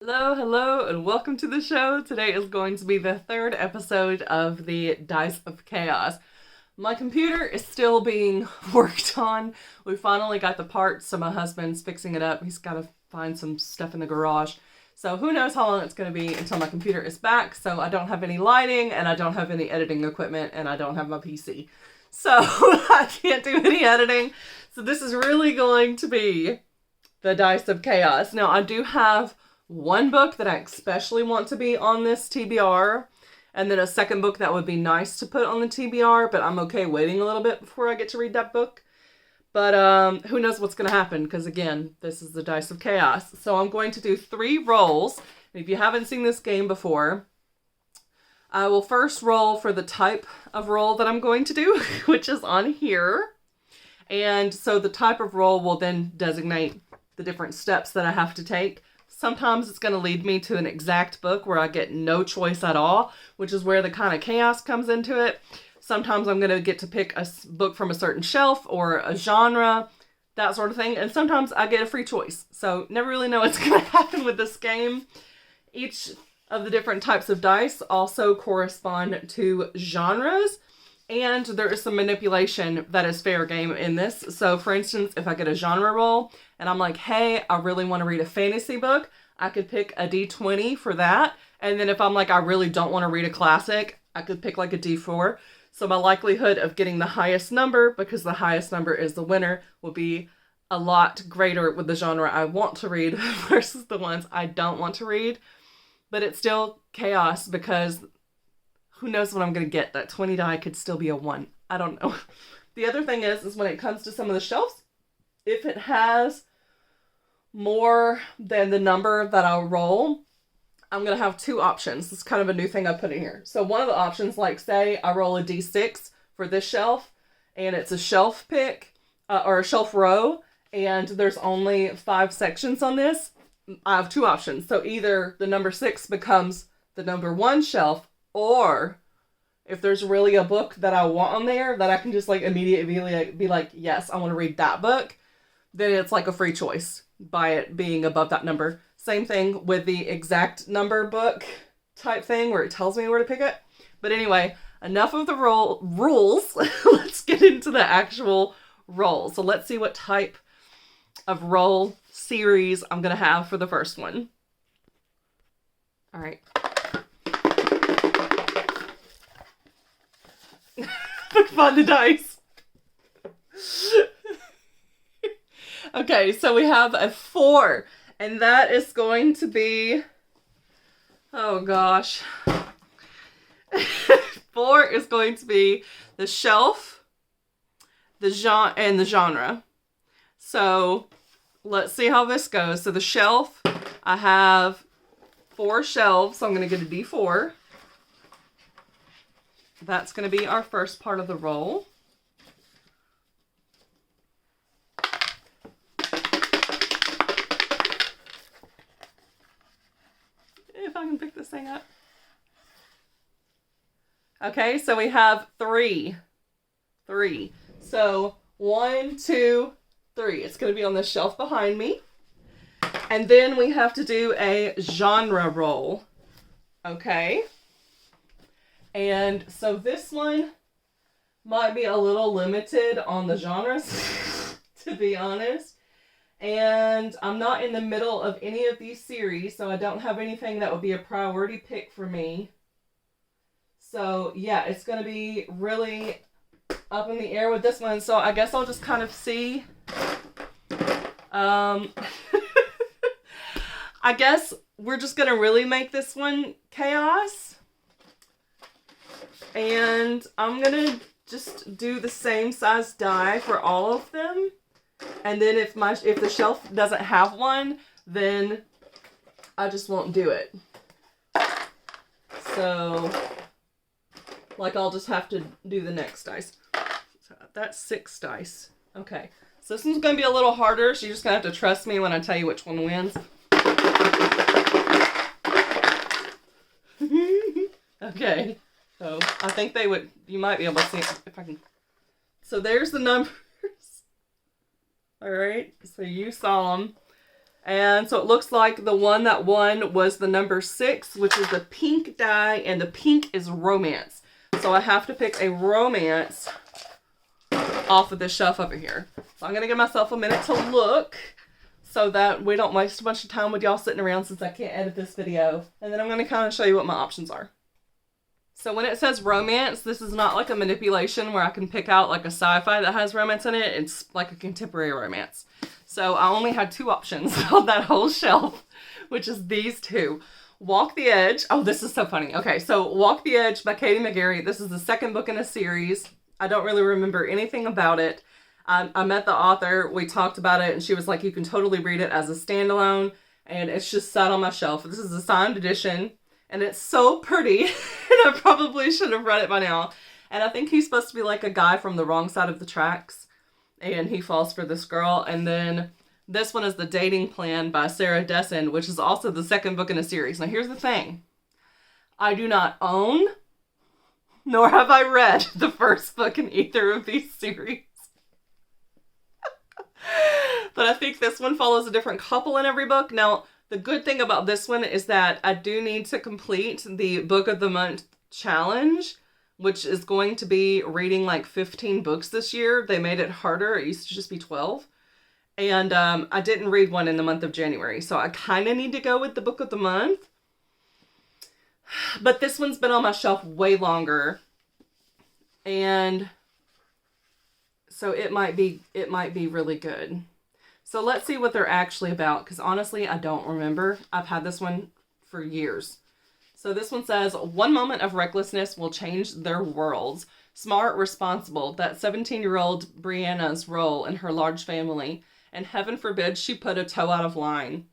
Hello, hello, and welcome to the show. Today is going to be the third episode of the Dice of Chaos. My computer is still being worked on. We finally got the parts, so my husband's fixing it up. He's got to find some stuff in the garage. So who knows how long it's going to be until my computer is back. So I don't have any lighting, and I don't have any editing equipment, and I don't have my PC. So I can't do any editing. So this is really going to be the Dice of Chaos. Now, I do have one book that I especially want to be on this TBR, and then a second book that would be nice to put on the TBR, but I'm okay waiting a little bit before I get to read that book. But who knows what's going to happen, because again, this is the Dice of Chaos. So I'm going to do 3 rolls. If you haven't seen this game before, I will first roll for the type of roll that I'm going to do, which is on here. And so the type of roll will then designate the different steps that I have to take. Sometimes it's going to lead me to an exact book where I get no choice at all, which is where the kind of chaos comes into it. Sometimes I'm going to get to pick a book from a certain shelf or a genre, that sort of thing. And sometimes I get a free choice. So never really know what's going to happen with this game. Each of the different types of dice also correspond to genres. And there is some manipulation that is fair game in this. So for instance, if I get a genre roll and I'm like, hey, I really want to read a fantasy book, I could pick a D20 for that. And then if I'm like, I really don't want to read a classic, I could pick like a D4. So my likelihood of getting the highest number, because the highest number is the winner, will be a lot greater with the genre I want to read versus the ones I don't want to read. But it's still chaos because who knows what I'm going to get? That 20 die could still be a 1. I don't know. The other thing is when it comes to some of the shelves, if it has more than the number that I'll roll, I'm going to have 2 options. This is kind of a new thing I put in here. So one of the options, like say I roll a D6 for this shelf, and it's a shelf pick, or a shelf row, and there's only 5 sections on this, I have 2 options. So either the number 6 becomes the number 1 shelf, or if there's really a book that I want on there that I can just like immediately be like, yes, I want to read that book, then it's like a free choice by it being above that number. Same thing with the exact number book type thing where it tells me where to pick it. But anyway, enough of the rules. Let's get into the actual roll. So let's see what type of roll series I'm going to have for the first one. All right. Find the dice. Okay, so we have a 4, and that is going to be, oh gosh. 4 is going to be the shelf, the genre, and the genre. So let's see how this goes. So the shelf, I have 4 shelves, so I'm going to get a D4. That's going to be our first part of the roll. If I can pick this thing up. Okay, so we have 3. 3. So 1, 2, 3. It's going to be on the shelf behind me. And then we have to do a genre roll. Okay. And so this one might be a little limited on the genres, to be honest. And I'm not in the middle of any of these series, so I don't have anything that would be a priority pick for me. So yeah, it's going to be really up in the air with this one. So I guess I'll just kind of see. I guess we're just going to really make this one chaos. And I'm going to just do the same size die for all of them. And then if the shelf doesn't have one, then I just won't do it. So, like, I'll just have to do the next dice. So that's 6 dice. Okay. So this one's going to be a little harder, so you're just going to have to trust me when I tell you which one wins. Okay. So I think you might be able to see it if I can. So there's the numbers. All right. So you saw them. And so it looks like the one that won was the number 6, which is the pink die, and the pink is romance. So I have to pick a romance off of this shelf over here. So I'm going to give myself a minute to look so that we don't waste a bunch of time with y'all sitting around since I can't edit this video. And then I'm going to kind of show you what my options are. So when it says romance, this is not like a manipulation where I can pick out like a sci-fi that has romance in it. It's like a contemporary romance. So I only had 2 options on that whole shelf, which is these 2. Walk the Edge. Oh, this is so funny. Okay, so Walk the Edge by Katie McGarry. This is the 2nd book in a series. I don't really remember anything about it. I met the author. We talked about it, and she was like, you can totally read it as a standalone, and it's just sat on my shelf. This is a signed edition, and it's so pretty, and I probably should have read it by now. And I think he's supposed to be like a guy from the wrong side of the tracks, and he falls for this girl. And then this one is The Dating Plan by Sarah Dessen, which is also the 2nd book in a series. Now, here's the thing. I do not own, nor have I read the 1st book in either of these series. But I think this one follows a different couple in every book. Now, the good thing about this one is that I do need to complete the Book of the Month challenge, which is going to be reading like 15 books this year. They made it harder. It used to just be 12. And I didn't read one in the month of January. So I kind of need to go with the Book of the Month. But this one's been on my shelf way longer. And so it might be really good. So let's see what they're actually about, because honestly, I don't remember. I've had this one for years. So this one says, one moment of recklessness will change their worlds. Smart, responsible, that 17-year-old Brianna's role in her large family, and heaven forbid she put a toe out of line.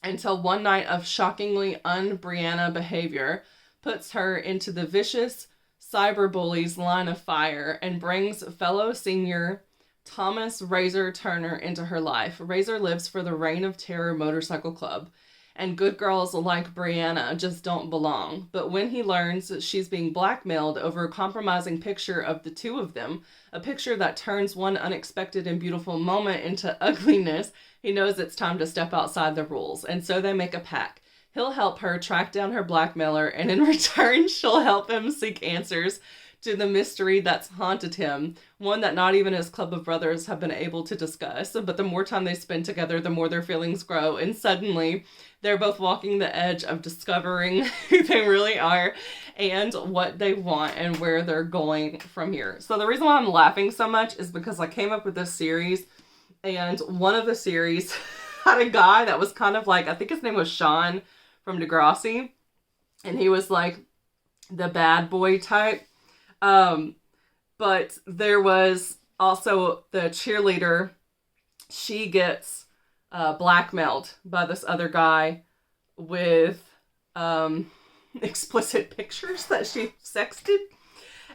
Until one night of shockingly un-Brianna behavior puts her into the vicious cyberbully's line of fire and brings fellow senior Thomas Razor Turner into her life. Razor lives for the Reign of Terror Motorcycle Club, and good girls like Brianna just don't belong. But when he learns that she's being blackmailed over a compromising picture of the 2 of them, a picture that turns one unexpected and beautiful moment into ugliness, he knows it's time to step outside the rules. And so they make a pact. He'll help her track down her blackmailer, and in return, she'll help him seek answers to the mystery that's haunted him, one that not even his club of brothers have been able to discuss. But the more time they spend together, the more their feelings grow, and suddenly they're both walking the edge of discovering who they really are and what they want and where they're going from here. So the reason why I'm laughing so much is because I came up with this series, and one of the series had a guy that was kind of like, I think his name was Sean from Degrassi, and he was like the bad boy type. But there was also the cheerleader. She gets blackmailed by this other guy with explicit pictures that she sexted.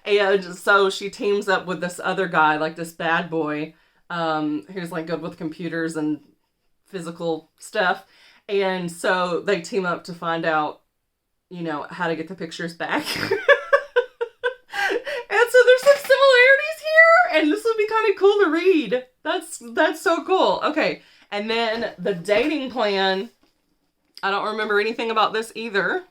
And so she teams up with this other guy, like this bad boy, who's like good with computers and physical stuff. And so they team up to find out, you know, how to get the pictures back. And so there's some similarities here, and this would be kind of cool to read. That's so cool. Okay, and then The Dating Plan. I don't remember anything about this either.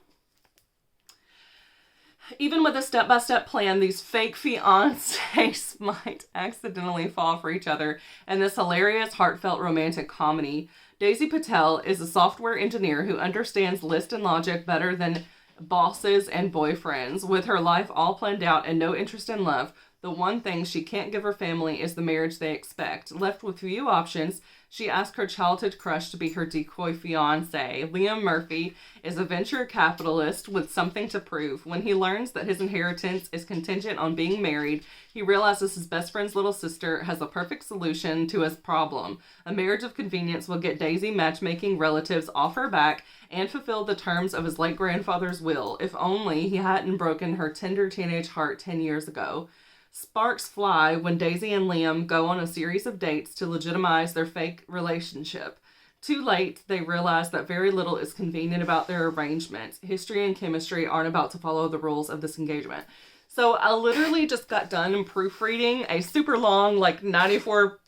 Even with a step-by-step plan, these fake fiancés might accidentally fall for each other in this hilarious, heartfelt romantic comedy. Daisy Patel is a software engineer who understands list and logic better than bosses and boyfriends. With her life all planned out and no interest in love, the one thing she can't give her family is the marriage they expect. Left with few options, she asked her childhood crush to be her decoy fiancé. Liam Murphy is a venture capitalist with something to prove. When he learns that his inheritance is contingent on being married, he realizes his best friend's little sister has a perfect solution to his problem. A marriage of convenience will get Daisy matchmaking relatives off her back and fulfill the terms of his late grandfather's will. If only he hadn't broken her tender teenage heart 10 years ago. Sparks fly when Daisy and Liam go on a series of dates to legitimize their fake relationship. Too late, they realize that very little is convenient about their arrangement. History and chemistry aren't about to follow the rules of this engagement. So I literally just got done proofreading a super long, like 94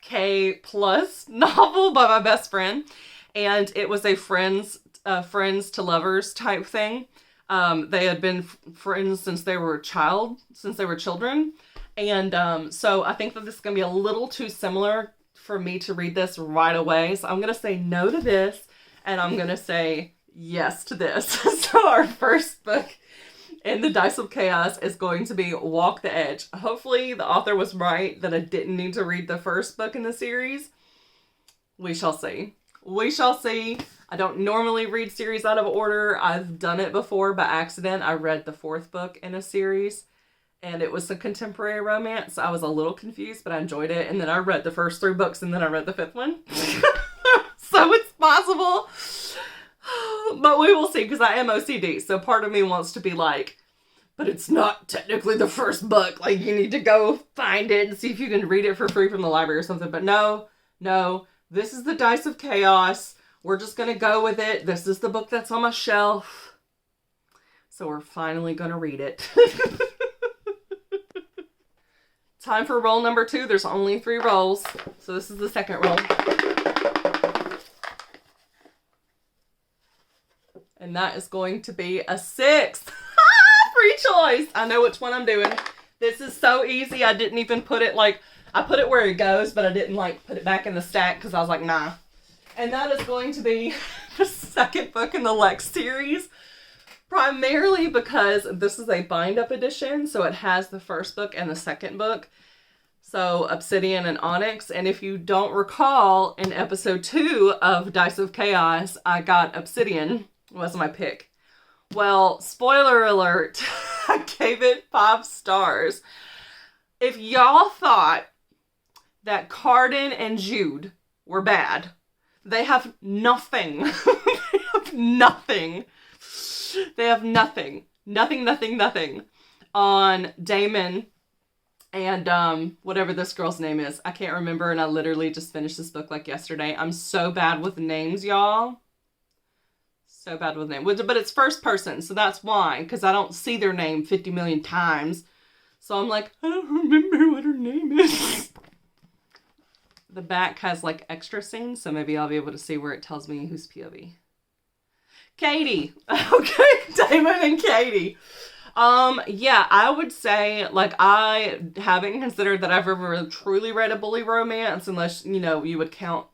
K plus novel by my best friend, and it was a friends to lovers type thing. They had been friends since they were children, and so I think that this is gonna be a little too similar for me to read this right away. So I'm gonna say no to this, and I'm gonna say yes to this. So our first book in the Dice of Chaos is going to be Walk the Edge. Hopefully the author was right that I didn't need to read the first book in the series. We shall see. We shall see. I don't normally read series out of order. I've done it before by accident. I read the fourth book in a series, and it was a contemporary romance. I was a little confused, but I enjoyed it. And then I read the first 3 books, and then I read the 5th one. So it's possible. But we will see, because I am OCD. So part of me wants to be like, but it's not technically the first book. Like, you need to go find it and see if you can read it for free from the library or something. But no. This is the Dice of Chaos. We're just going to go with it. This is the book that's on my shelf. So we're finally going to read it. Time for roll number 2. There's only 3 rolls. So this is the second roll. And that is going to be a 6. Free choice. I know which one I'm doing. This is so easy. I didn't even put it like, I put it where it goes, but I didn't like put it back in the stack because I was like, nah. And that is going to be the second book in the Lex series. Primarily because this is a bind-up edition, so it has the first book and the second book. So Obsidian and Onyx. And if you don't recall, in episode 2 of Dice of Chaos, I got Obsidian was my pick. Well, spoiler alert, I gave it 5 stars. If y'all thought that Carden and Jude were bad, they have nothing. They have nothing. They have nothing. Nothing on Damon and whatever this girl's name is. I can't remember, and I literally just finished this book like yesterday. I'm so bad with names, y'all. So bad with names. But it's first person, so that's why. Because I don't see their name 50 million times. So I'm like, I don't remember what her name is. The back has like extra scenes, so maybe I'll be able to see where it tells me who's POV. Katie. Okay, Damon and Katie. Yeah, I would say, like, I haven't considered that I've ever truly read a bully romance, unless, you know, you would count,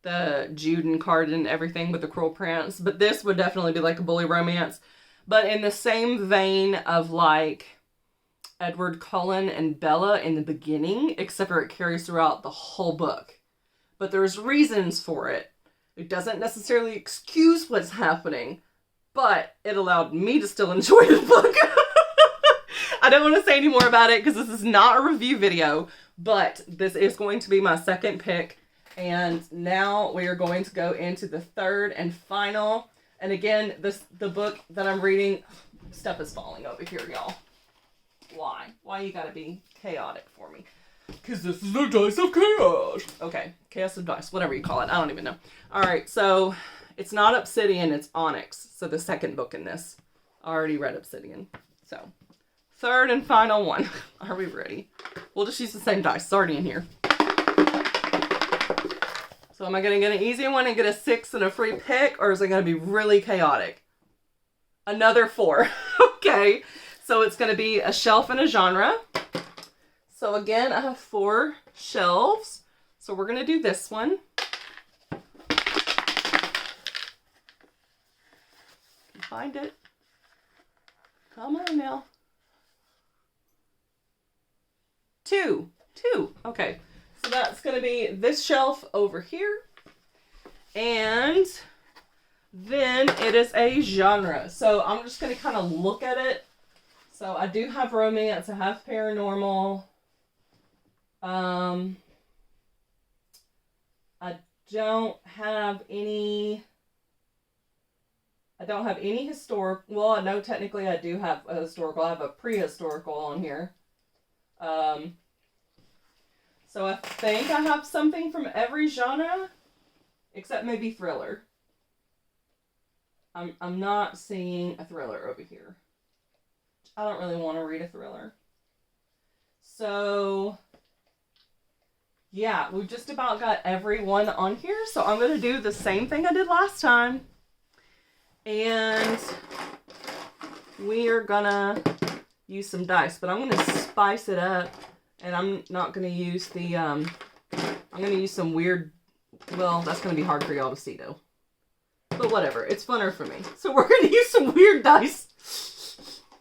the Jude and Carden and everything with the Cruel Prince, but this would definitely be like a bully romance, but in the same vein of, like, Edward Cullen and Bella in the beginning, except for it carries throughout the whole book. But there's reasons for it. It doesn't necessarily excuse what's happening, but it allowed me to still enjoy the book. I don't want to say any more about it because this is not a review video, but this is going to be my second pick. And now we are going to go into the third and final. And again, the book that I'm reading, stuff is falling over here, y'all. Why? Why you gotta be chaotic for me? Because this is the Dice of Chaos. Okay, Chaos of Dice, whatever you call it. I don't even know. Alright, so it's not Obsidian, it's Onyx. So the second book in this. I already read Obsidian. So, third and final one. Are we ready? We'll just use the same dice. It's already in here. So am I going to get an easy one and get a 6 and a free pick? Or is it going to be really chaotic? Another 4. Okay. So it's going to be a shelf and a genre. So again, I have 4 shelves. So we're going to do this one. Find it. Come on now. 2. Okay. So that's going to be this shelf over here. And then it is a genre. So I'm just going to kind of look at it. So I do have romance. I have paranormal. I don't have any historic. Well, no, technically I do have a historical. I have a prehistorical on here. So I think I have something from every genre, except maybe thriller. I'm not seeing a thriller over here. I don't really want to read a thriller. So yeah, we've just about got everyone on here. So I'm going to do the same thing I did last time. And we are going to use some dice. But I'm going to spice it up. And I'm not going to use the, I'm going to use some weird, well, that's going to be hard for y'all to see though. But whatever, it's funner for me. So we're going to use some weird dice.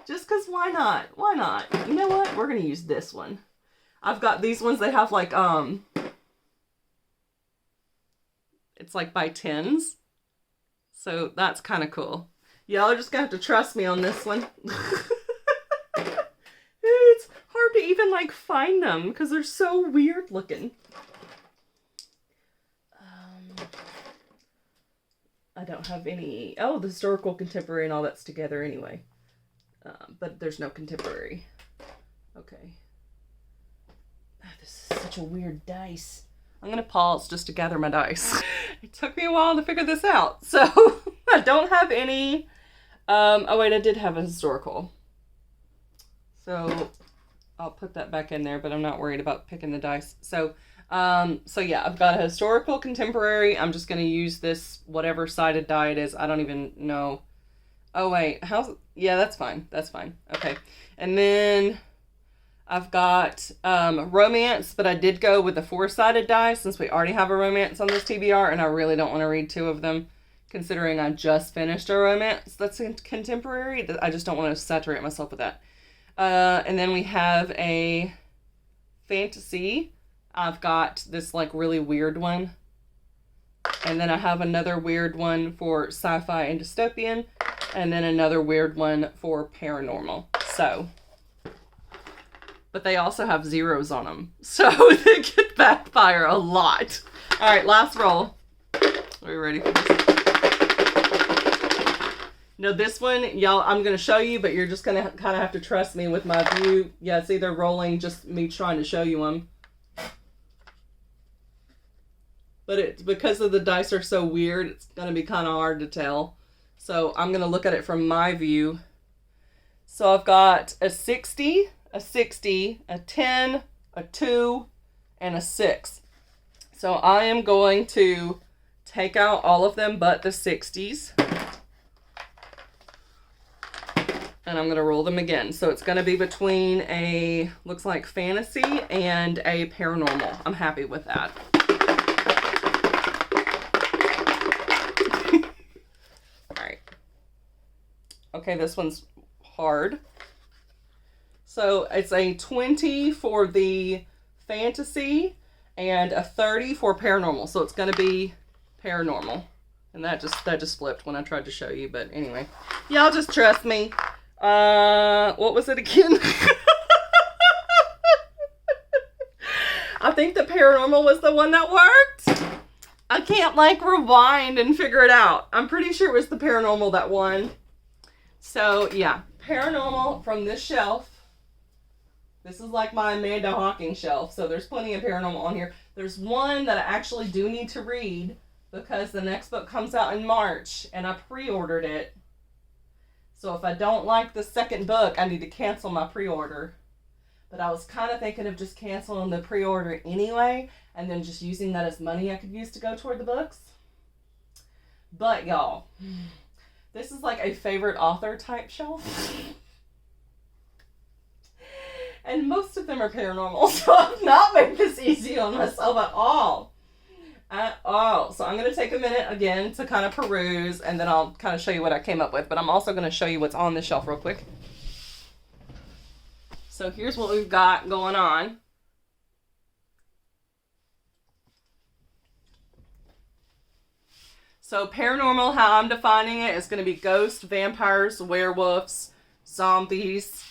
Just because why not? Why not? You know what? We're going to use this one. I've got these ones, they have like, it's like by tens. So that's kind of cool. Y'all are just going to have to trust me on this one. It's hard to even like find them because they're so weird looking. I don't have any, oh, the historical, contemporary, and all that's together anyway. But there's no contemporary. Okay. Oh, this is such a weird dice. I'm going to pause just to gather my dice. It took me a while to figure this out. So, I don't have any, oh wait, I did have a historical. So, I'll put that back in there, but I'm not worried about picking the dice. So yeah, I've got a historical, contemporary. I'm just going to use this, whatever sided die it is. I don't even know. Oh, wait. Yeah, that's fine. That's fine. Okay. And then I've got romance, but I did go with a 4-sided die since we already have a romance on this TBR, and I really don't want to read 2 of them, considering I just finished a romance that's contemporary. I just don't want to saturate myself with that. And then we have a fantasy. I've got this like really weird one. And then I have another weird one for sci-fi and dystopian. And then another weird one for paranormal. So. But they also have zeros on them. So they could backfire a lot. Alright, last roll. Are we ready for this? No, this one, y'all, I'm going to show you, but you're just going to kind of have to trust me with my view. Yeah, it's either rolling, just me trying to show you them. But it's because of the dice are so weird, it's going to be kind of hard to tell. So I'm going to look at it from my view. So I've got a 60, a 60, a 10, a 2, and a 6. So I am going to take out all of them but the 60s. And I'm going to roll them again. So it's going to be between a, looks like fantasy and a paranormal. I'm happy with that. Alright. Okay, this one's hard. So it's a 20 for the fantasy and a 30 for paranormal. So it's going to be paranormal. And that just flipped when I tried to show you. But anyway, y'all just trust me. What was it again? I think the paranormal was the one that worked. I can't like rewind and figure it out. I'm pretty sure it was the paranormal that won. So yeah, paranormal from this shelf. This is like my Amanda Hawking shelf, so there's plenty of paranormal on here. There's one that I actually do need to read because the next book comes out in March and I pre-ordered it. So if I don't like the second book, I need to cancel my pre-order. But I was kind of thinking of just canceling the pre-order anyway, and then just using that as money I could use to go toward the books. But y'all, this is like a favorite author type shelf. And most of them are paranormal, so I've not made this easy on myself at all. At all. So I'm going to take a minute again to kind of peruse, and then I'll kind of show you what I came up with. But I'm also going to show you what's on this shelf real quick. So here's what we've got going on. So paranormal, how I'm defining it, is going to be ghosts, vampires, werewolves, zombies,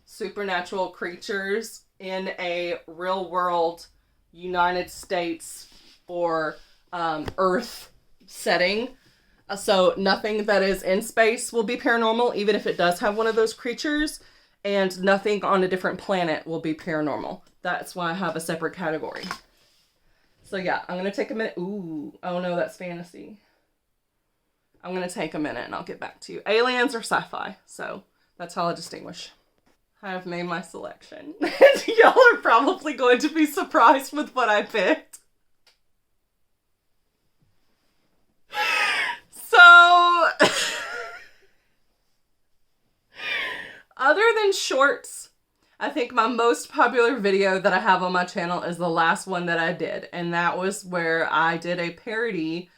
supernatural creatures in a real world United States or Earth setting. So nothing that is in space will be paranormal, even if it does have one of those creatures, and nothing on a different planet will be paranormal. That's why I have a separate category. So yeah, I'm going to take a minute. Ooh, oh no, that's fantasy. I'm going to take a minute and I'll get back to you. Aliens or sci-fi, so that's how I distinguish. I have made my selection. Y'all are probably going to be surprised with what I picked. So, other than shorts, I think my most popular video that I have on my channel is the last one that I did. And that was where I did a parody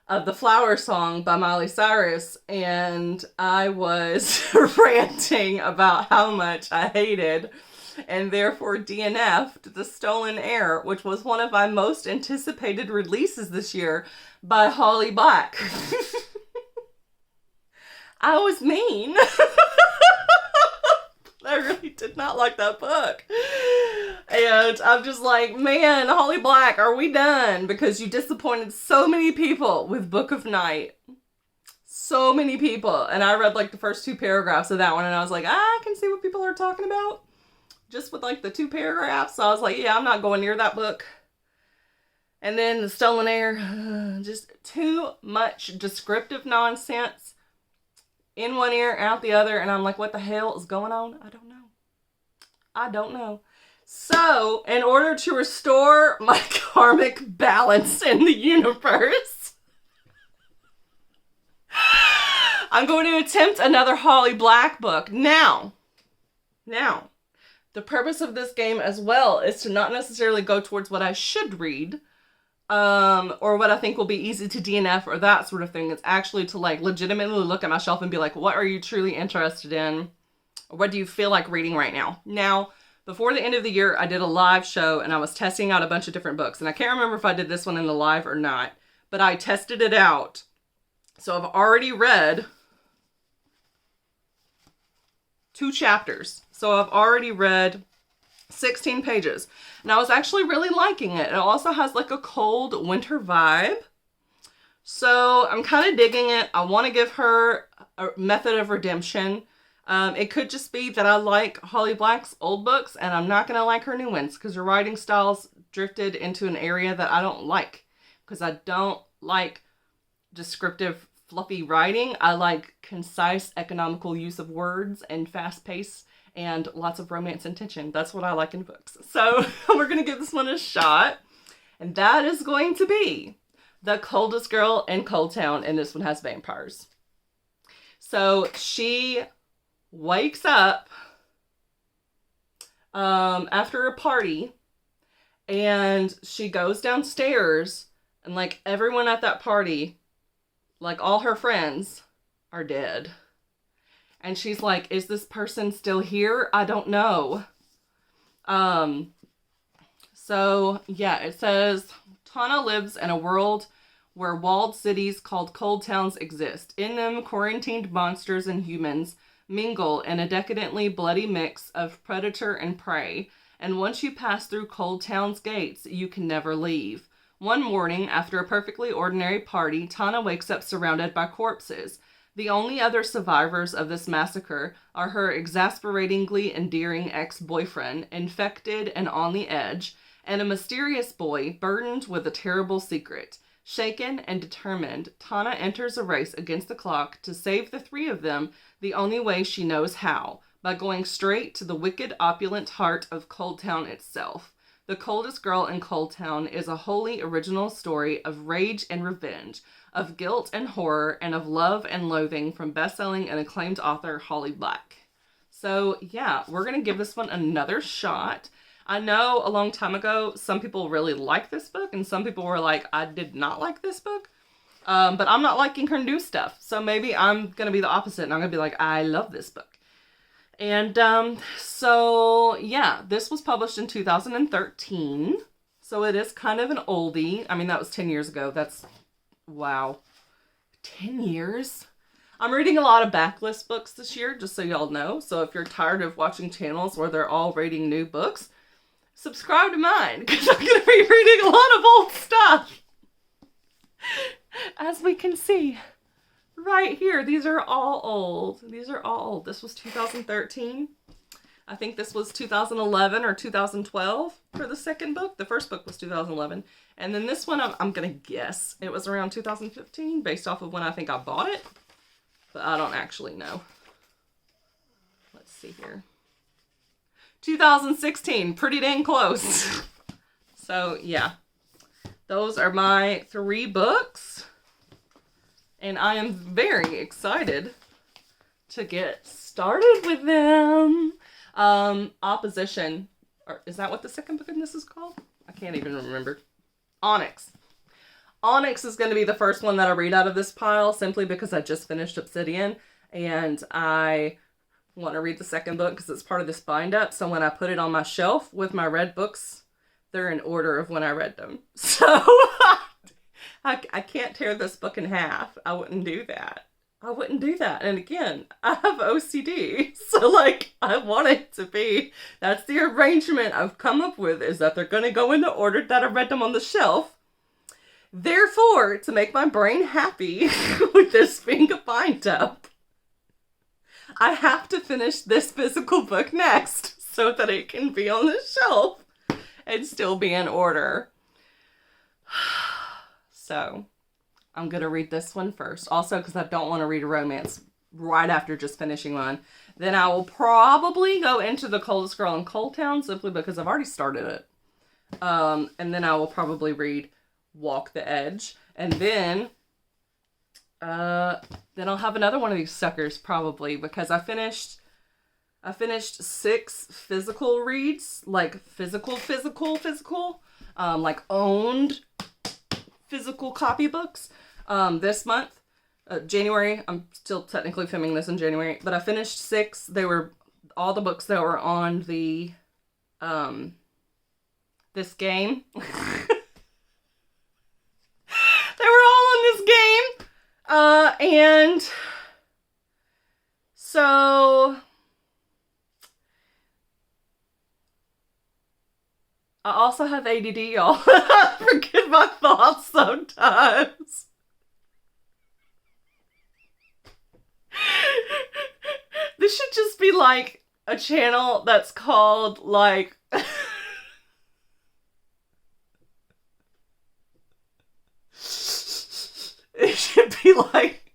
of the Flower Song by Miley Cyrus. And I was ranting about how much I hated and therefore DNF'd The Stolen Heir, which was one of my most anticipated releases this year by Holly Black. I was mean. I really did not like that book. And I'm just like, man, Holly Black, are we done? Because you disappointed so many people with Book of Night. So many people. And I read like the first 2 paragraphs of that one and I was like, I can see what people are talking about. Just with like the 2 paragraphs. So I was like, yeah, I'm not going near that book. And then The Stolen Heir, just too much descriptive nonsense. In one ear, out the other, and I'm like, what the hell is going on? I don't know. I don't know. So, in order to restore my karmic balance in the universe, I'm going to attempt another Holly Black book. Now, the purpose of this game as well is to not necessarily go towards what I should read, or what I think will be easy to DNF or that sort of thing. It's actually to like legitimately look at my shelf and be like, what are you truly interested in? Or what do you feel like reading right now? Now, before the end of the year, I did a live show and I was testing out a bunch of different books. And I can't remember if I did this one in the live or not, but I tested it out. So I've already read 2 chapters. So I've already read 16 pages. And I was actually really liking it. It also has like a cold winter vibe. So I'm kind of digging it. I want to give her a method of redemption. It could just be that I like Holly Black's old books and I'm not going to like her new ones because her writing style's drifted into an area that I don't like. Because I don't like descriptive, fluffy writing. I like concise, economical use of words and fast pace and lots of romance and tension. That's what I like in books. So we're going to give this one a shot. And that is going to be The Coldest Girl in Cold Town. And this one has vampires. So she wakes up after a party. And she goes downstairs. And like everyone at that party, like all her friends, are dead. And she's like, is this person still here? I don't know. So, yeah, it says, Tana lives in a world where walled cities called cold towns exist. In them, quarantined monsters and humans mingle in a decadently bloody mix of predator and prey. And once you pass through Cold Town's gates, you can never leave. One morning, after a perfectly ordinary party, Tana wakes up surrounded by corpses. The only other survivors of this massacre are her exasperatingly endearing ex-boyfriend, infected and on the edge, and a mysterious boy burdened with a terrible secret. Shaken and determined, Tana enters a race against the clock to save the 3 of them the only way she knows how, by going straight to the wicked, opulent heart of Cold Town itself. The Coldest Girl in Cold Town is a wholly original story of rage and revenge, of guilt and horror, and of love and loathing from best-selling and acclaimed author Holly Black. So, yeah, we're going to give this one another shot. I know a long time ago, some people really liked this book, and some people were like, I did not like this book. But I'm not liking her new stuff. So maybe I'm going to be the opposite, and I'm going to be like, I love this book. And so, yeah, this was published in 2013. So it is kind of an oldie. I mean, that was 10 years ago. That's, wow. 10 years? I'm reading a lot of backlist books this year, just so y'all know. So if you're tired of watching channels where they're all rating new books, subscribe to mine, because I'm going to be reading a lot of old stuff. As we can see right here, these are all old. These are all old. This was 2013. I think this was 2011 or 2012 for the second book. The first book was 2011. And then this one, I'm going to guess it was around 2015 based off of when I think I bought it. But I don't actually know. Let's see here. 2016. Pretty dang close. So, yeah. Those are my 3 books. And I am very excited to get started with them. Opposition. Or is that what the second book in this is called? I can't even remember. Onyx. Onyx is going to be the first one that I read out of this pile, simply because I just finished Obsidian, and I want to read the second book because it's part of this bind up. So when I put it on my shelf with my read books, they're in order of when I read them. So I can't tear this book in half. I wouldn't do that. I wouldn't do that. And again, I have OCD. So like, I want it to be, that's the arrangement I've come up with, is that they're going to go in the order that I read them on the shelf. Therefore, to make my brain happy with this being a bind up, I have to finish this physical book next so that it can be on the shelf and still be in order. So, I'm going to read this one first. Also, because I don't want to read a romance right after just finishing one. Then I will probably go into The Coldest Girl in Cold Town, simply because I've already started it. And then I will probably read Walk the Edge. And then I'll have another one of these suckers, probably, because I finished 6 physical reads, like physical, like owned physical copybooks, this month, January. I'm still technically filming this in January, but I finished 6. They were all the books that were on the, this game. They were all on this game. And so I also have ADD, y'all. I forget my thoughts sometimes. This should just be like a channel that's called like it should be like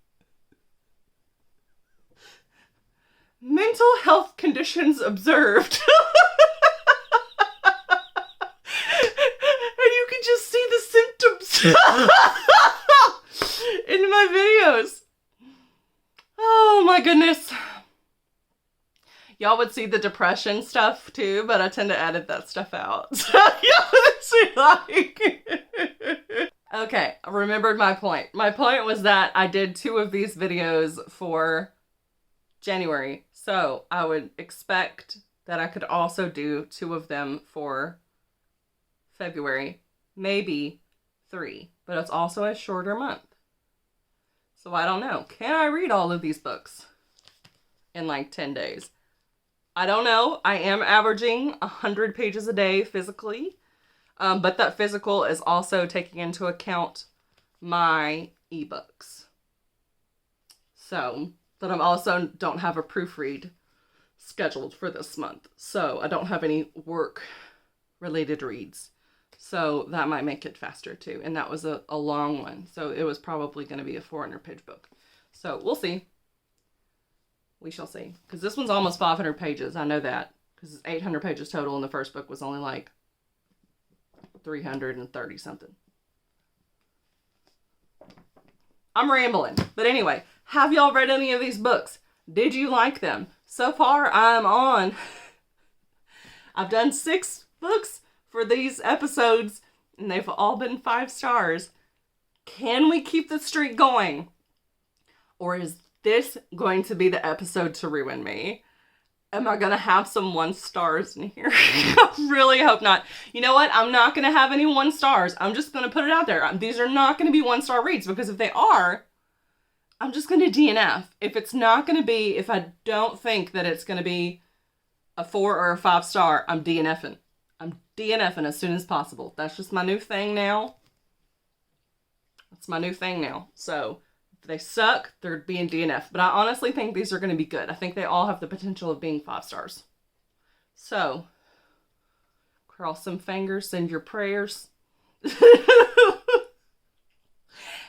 mental health conditions observed. And you can just see the symptoms in my videos. Oh my goodness. Y'all would see the depression stuff too, but I tend to edit that stuff out. So y'all would see like... Okay, I remembered my point. My point was that I did 2 of these videos for January. So I would expect that I could also do 2 of them for February. Maybe 3. But it's also a shorter month. So I don't know. Can I read all of these books in like 10 days? I don't know. I am averaging 100 pages a day physically. But that physical is also taking into account my ebooks. So, but I also don't have a proofread scheduled for this month. So I don't have any work related reads. So that might make it faster too. And that was a long one. So it was probably going to be a 400-page book. So we'll see. We shall see. Because this one's almost 500 pages. I know that. Because it's 800 pages total and the first book was only like 330 something. I'm rambling. But anyway, have y'all read any of these books? Did you like them? So far, I've done 6 books for these episodes, and they've all been 5 stars. Can we keep the streak going? Or is this going to be the episode to ruin me? Am I going to have some 1 stars in here? I really hope not. You know what? I'm not going to have any 1 stars. I'm just going to put it out there. These are not going to be 1-star reads, because if they are, I'm just going to DNF. If it's not going to be, if I don't think that it's going to be a 4 or a 5-star, I'm DNFing. I'm DNFing as soon as possible. That's just my new thing now. That's my new thing now. So if they suck, they're being DNF. But I honestly think these are going to be good. I think they all have the potential of being 5 stars. So, cross some fingers, send your prayers.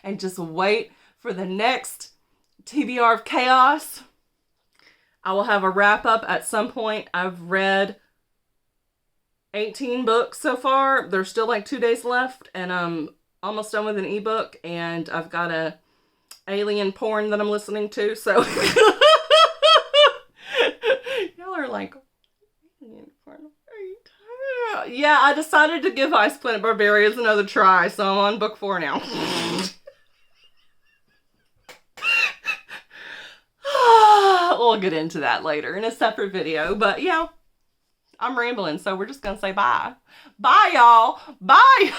And just wait for the next TBR of Chaos. I will have a wrap up at some point. I've read 18 books so far. There's still like 2 days left, and I'm almost done with an ebook, and I've got a alien porn that I'm listening to, so y'all are like, alien porn? Yeah, I decided to give Ice Planet Barbarians another try, so I'm on book 4 now. We'll get into that later in a separate video, but yeah, I'm rambling, so we're just gonna say bye. Bye, y'all. Bye.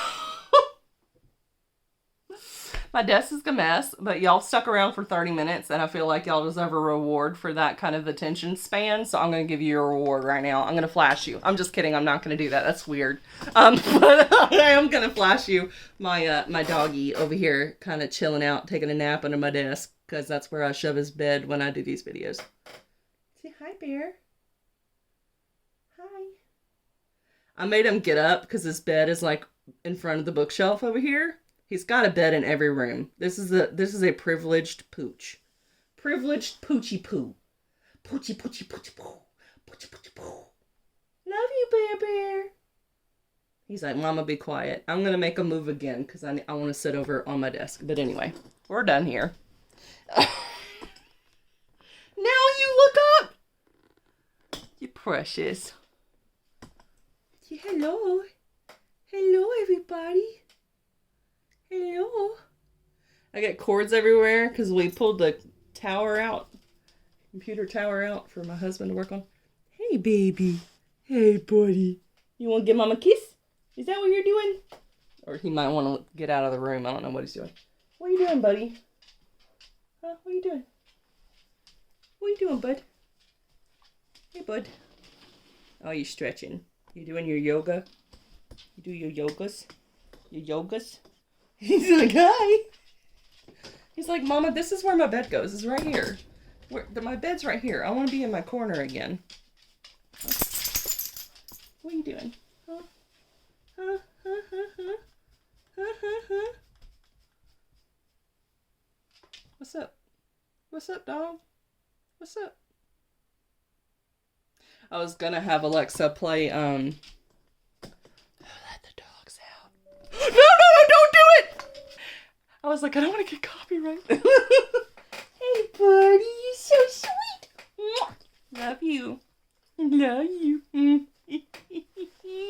My desk is a mess, but y'all stuck around for 30 minutes, and I feel like y'all deserve a reward for that kind of attention span, so I'm going to give you a reward right now. I'm going to flash you. I'm just kidding. I'm not going to do that. That's weird. But I am going to flash you my doggy over here kind of chilling out, taking a nap under my desk, because that's where I shove his bed when I do these videos. Say hi, bear. Hi. I made him get up because his bed is like in front of the bookshelf over here. He's got a bed in every room. This is a privileged pooch. Privileged poochy poo. Poochy poochie poochie poo. Poochie poochie poo. Love you, Bear Bear. He's like, Mama, be quiet. I'm going to make him move again because I want to sit over on my desk. But anyway, we're done here. Now you look up. You precious. Hello. Hello, everybody. Hello. I got cords everywhere because we pulled the tower out, computer tower out for my husband to work on. Hey, baby. Hey, buddy. You want to give Mom a kiss? Is that what you're doing? Or he might want to get out of the room. I don't know what he's doing. What are you doing, buddy? Huh? What are you doing? What are you doing, bud? Hey, bud. Oh, you're stretching. You doing your yoga? You do your yogas? Your yogas? He's like, hi. He's like, Mama, this is where my bed goes. It's right here. My bed's right here. I want to be in my corner again. What are you doing? Huh? Huh? Huh? Huh? Huh? Huh? Huh? Huh? What's up? What's up, dog? What's up? I was gonna have Alexa play, let the dogs out. No, don't do it! I was like, I don't want to get copyright. Hey, buddy, you're so sweet. Love you. Love you.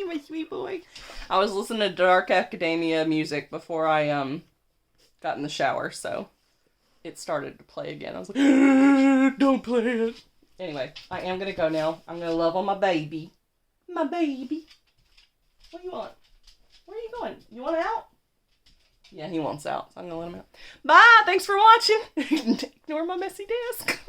My sweet boy. I was listening to Dark Academia music before I got in the shower, so it started to play again. I was like, don't play it. Anyway, I am going to go now. I'm going to love on my baby. My baby. What do you want? Where are you going? You want out? Yeah, he wants out, so I'm going to let him out. Bye! Thanks for watching! Ignore my messy desk.